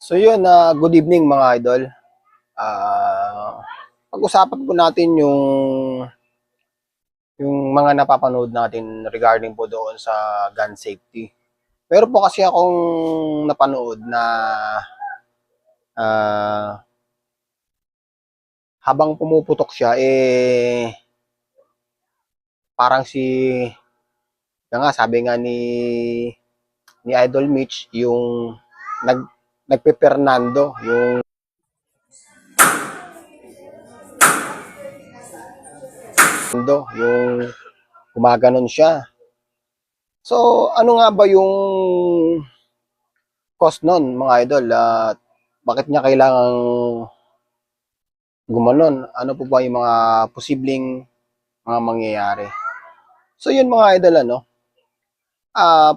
So yun, good evening mga idol. Pag-usapan po natin yung mga napapanood natin regarding po doon sa gun safety. Pero po kasi akong napanood na habang pumuputok siya, parang sabi nga ni Idol Mitch, yung nagpe-Fernando, yung gumaganon siya. So, ano nga ba yung cause nun, mga idol? Bakit niya kailangang gumanon? Ano po ba yung mga posibleng mga mangyayari? So, yun mga idol,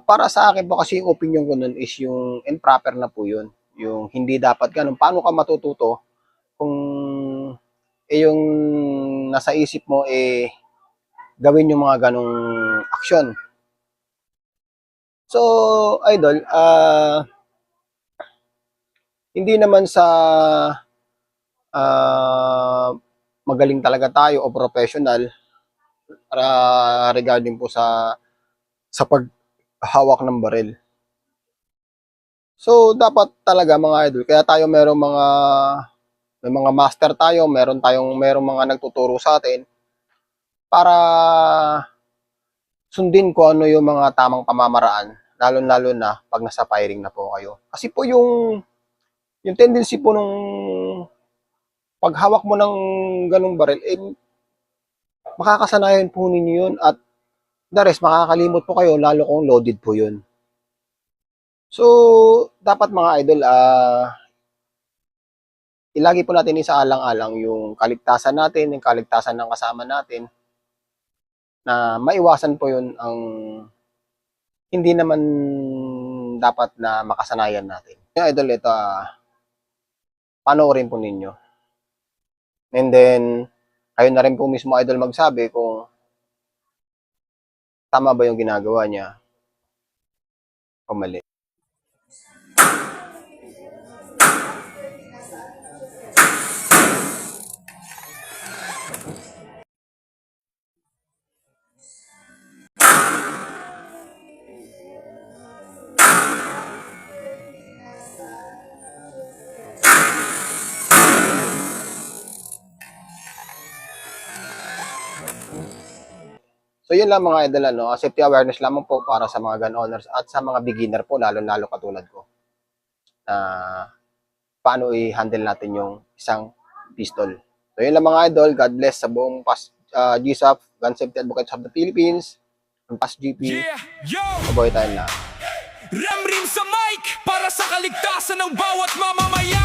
para sa akin po kasi yung opinion ko nun is yung improper na po yun. Yung hindi dapat ganun. Paano ka matututo kung yung nasa isip mo gawin yung mga ganong aksyon? So, idol, hindi naman sa magaling talaga tayo o professional regarding po sa paghawak ng baril. So, dapat talaga mga idol, kaya tayo may mga master tayo, merong mga nagtuturo sa atin para sundin ko ano yung mga tamang pamamaraan, lalo na pag nasa firing na po kayo. Kasi po yung tendency po nung paghawak mo ng ganung baril, makakasanayan po ninyo yun at the rest, makakalimot po kayo lalo kung loaded po yun. So, dapat mga idol, ilagi po natin isaalang-alang yung kaligtasan natin, yung kaligtasan ng kasama natin, na maiwasan po yun ang hindi naman dapat na makasanayan natin. Yung idol, ito, panoorin po ninyo. And then, kayo na rin po mismo idol magsabi kung tama ba yung ginagawa niya o mali. So yun lang mga idol, safety awareness lamang po para sa mga gun owners at sa mga beginner po, lalo katulad ko. Paano i-handle natin yung isang pistol. So yun lang mga idol, God bless sa buong GSAF, Gun Safety Advocates of the Philippines, ang PAS-GP, mabuhay tayo lahat. Ram-rim sa mic para sa kaligtasan ng bawat mamamayan.